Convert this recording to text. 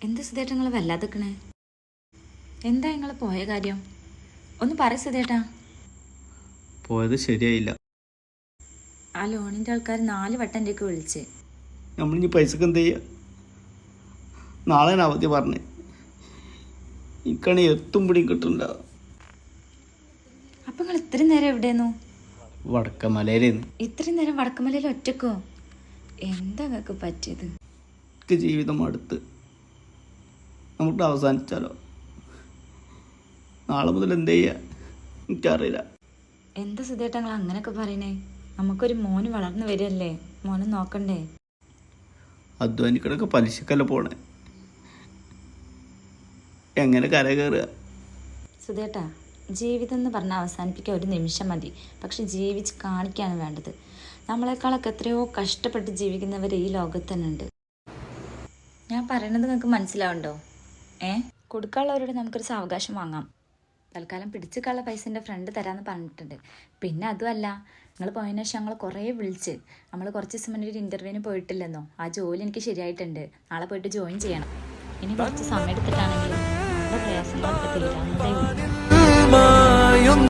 എന്ത് സുധേട്ടാ നിങ്ങൾ വല്ലാതെക്കണേ? എന്താ നിങ്ങൾ പോയ കാര്യം ഒന്ന് പറ സുധേട്ടാ. പോയത് ശരിയായില്ല. ആ ലോണിൻ്റെ ആൾക്കാർ 4 വട്ടം എൻ്റെ വിളിച്ച്. നമ്മളിനി പൈസക്ക് എന്ത് ചെയ്യുക? നാളെ അവധി പറഞ്ഞേ. എനിക്കാണെങ്കിൽ എത്തും പിടിയും കിട്ടുന്നില്ല. അപ്പം നിങ്ങൾ ഇത്രയും നേരം എവിടെയായിരുന്നു? വടക്കമലയിലേന്ന്. ഇത്രയും നേരം വടക്കമലയിൽ ഒറ്റക്കോ? എന്താ നിങ്ങൾക്ക് പറ്റിയത്? എനിക്ക് ജീവിതം അടുത്ത് നമുക്ക് അവസാനിച്ചാലോ? നാളെ മുതൽ എന്ത് ചെയ്യുക എനിക്കറിയില്ല. എന്താ സുധേട്ടാ നിങ്ങൾ അങ്ങനെയൊക്കെ പറയണേ? നമുക്കൊരു മോന് വളർന്നു വരികയല്ലേ, മോനെ നോക്കണ്ടേ? അധ്വാനിക്കണൊക്കെ പലിശക്കല്ല പോണേ. എങ്ങനെ കര കയറുക? സുധേട്ടാ, ജീവിതം എന്ന് പറഞ്ഞാൽ അവസാനിപ്പിക്കാൻ ഒരു നിമിഷം മതി, പക്ഷെ ജീവിച്ച് കാണിക്കാണ് വേണ്ടത്. നമ്മളെക്കാളൊക്കെ എത്രയോ കഷ്ടപ്പെട്ട് ജീവിക്കുന്നവർ ഈ ലോകത്ത് തന്നെ ഉണ്ട്. ഞാൻ പറയണത് നിങ്ങൾക്ക് മനസ്സിലാവുണ്ടോ? കൊടുക്കാനുള്ളവരോട് നമുക്കൊരു സാവകാശം വാങ്ങാം. തൽക്കാലം പിടിച്ചിട്ടുള്ള പൈസ എൻ്റെ ഫ്രണ്ട് തരാമെന്ന് പറഞ്ഞിട്ടുണ്ട്. പിന്നെ അതുമല്ല, നിങ്ങൾ പോയതിനു ശേഷം ഞങ്ങൾ കുറേ വിളിച്ച്. നമ്മൾ കുറച്ച് ദിവസം മുന്നേ ഒരു ഇൻ്റർവ്യൂവിന് പോയിട്ടില്ലെന്നോ, ആ ജോലി എനിക്ക് ശരിയായിട്ടുണ്ട്. നാളെ പോയിട്ട് ജോയിൻ ചെയ്യണം. ഇനി കുറച്ച് സമയം എടുത്തിട്ടാണെങ്കിലും നമ്മുടെ പ്രയാസങ്ങളൊക്കെ തീരാവുന്നതേ ഉള്ളൂ.